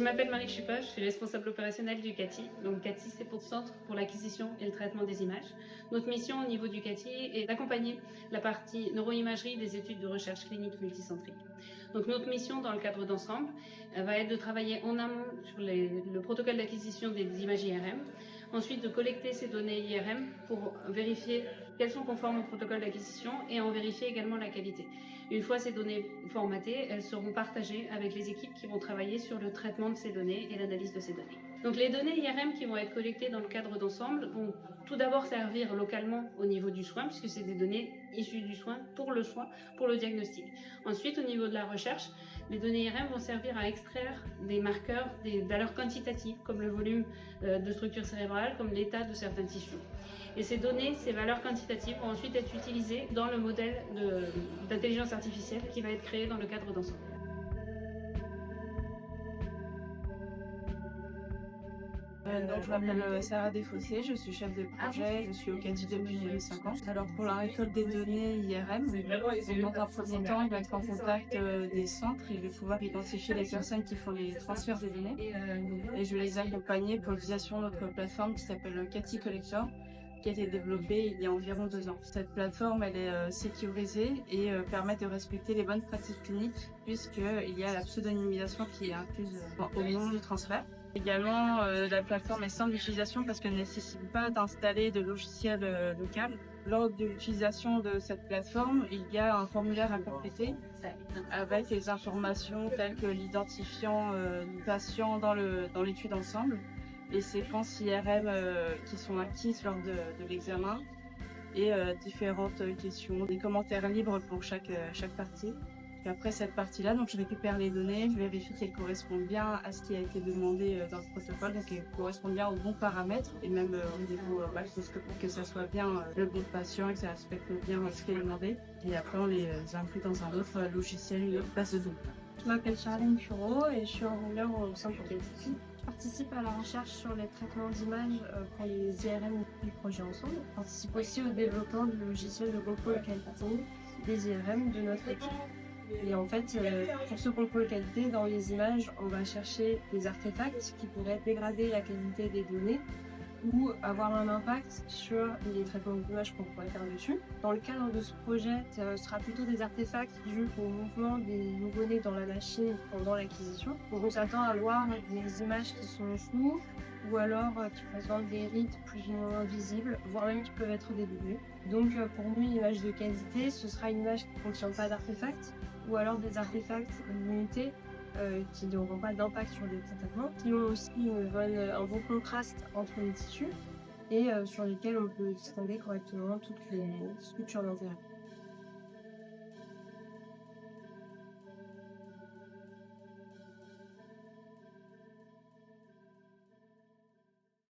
Je m'appelle Marie Chupa, je suis responsable opérationnelle du CATI. Donc CATI, c'est pour Centre pour l'acquisition et le traitement des images. Notre mission au niveau du CATI est d'accompagner la partie neuroimagerie des études de recherche clinique multicentrique. Donc notre mission dans le cadre d'ensemble va être de travailler en amont sur le protocole d'acquisition des images IRM, ensuite de collecter ces données IRM pour vérifier qu'elles sont conformes au protocole d'acquisition et en vérifier également la qualité. Une fois ces données formatées, elles seront partagées avec les équipes qui vont travailler sur le traitement de ces données et l'analyse de ces données. Donc les données IRM qui vont être collectées dans le cadre d'ensemble vont tout d'abord servir localement au niveau du soin, puisque c'est des données issues du soin, pour le diagnostic. Ensuite, au niveau de la recherche, les données IRM vont servir à extraire des marqueurs, des valeurs quantitatives, comme le volume de structure cérébrale, comme l'état de certains tissus. Et ces données, ces valeurs quantitatives vont ensuite être utilisées dans le modèle d'intelligence artificielle qui va être créé dans le cadre d'ensemble. Donc, je m'appelle Sarah Desfossés, je suis chef de projet, je suis au CATI depuis 5 ans. Alors pour la récolte des données IRM, dans un premier temps, il va être en contact des centres, il va pouvoir identifier les personnes qui font les transferts des données et je vais les accompagner pour l'utilisation de notre plateforme qui s'appelle CATI Collector, qui a été développée il y a environ 2 ans. Cette plateforme, elle est sécurisée et permet de respecter les bonnes pratiques cliniques puisqu'il y a la pseudonymisation qui est incluse au moment du transfert. Également, la plateforme est simple d'utilisation parce qu'elle ne nécessite pas d'installer de logiciel local. Lors de l'utilisation de cette plateforme, il y a un formulaire à compléter avec les informations telles que l'identifiant du patient dans l'étude ensemble, les séquences IRM qui sont acquises lors de l'examen et différentes questions, des commentaires libres pour chaque partie. Et après cette partie-là, donc je récupère les données, je vérifie qu'elles correspondent bien à ce qui a été demandé dans le protocole, donc qu'elles correspondent bien aux bons paramètres et même au niveau macroscopique, que ça soit bien le bon patient et que ça respecte bien ce qui est demandé. Et après, on les inclut dans un autre logiciel, une autre base de données. Je m'appelle Charline Cureau et je suis ingénieure au sein de CATI. Je participe à la recherche sur les traitements d'images pour les IRM du projet ensemble. Je participe aussi au développement du logiciel de contrôle qualité des IRM de notre équipe. Et en fait, pour ce contrôle qualité, dans les images, on va chercher des artefacts qui pourraient dégrader la qualité des données ou avoir un impact sur les traitements d'images qu'on pourrait faire dessus. Dans le cadre de ce projet, ce sera plutôt des artefacts dus au mouvement des nouveau-nés dans la machine pendant l'acquisition. Donc on s'attend à voir des images qui sont floues ou alors qui présentent des rides plus ou moins visibles, voire même qui peuvent être des doublés. Donc pour nous, une image de qualité, ce sera une image qui ne contient pas d'artefacts ou alors des artefacts limités qui n'auront pas d'impact sur les traitements, qui ont aussi un bon contraste entre les tissus et sur lesquels on peut distinguer correctement toutes les structures d'intérêt.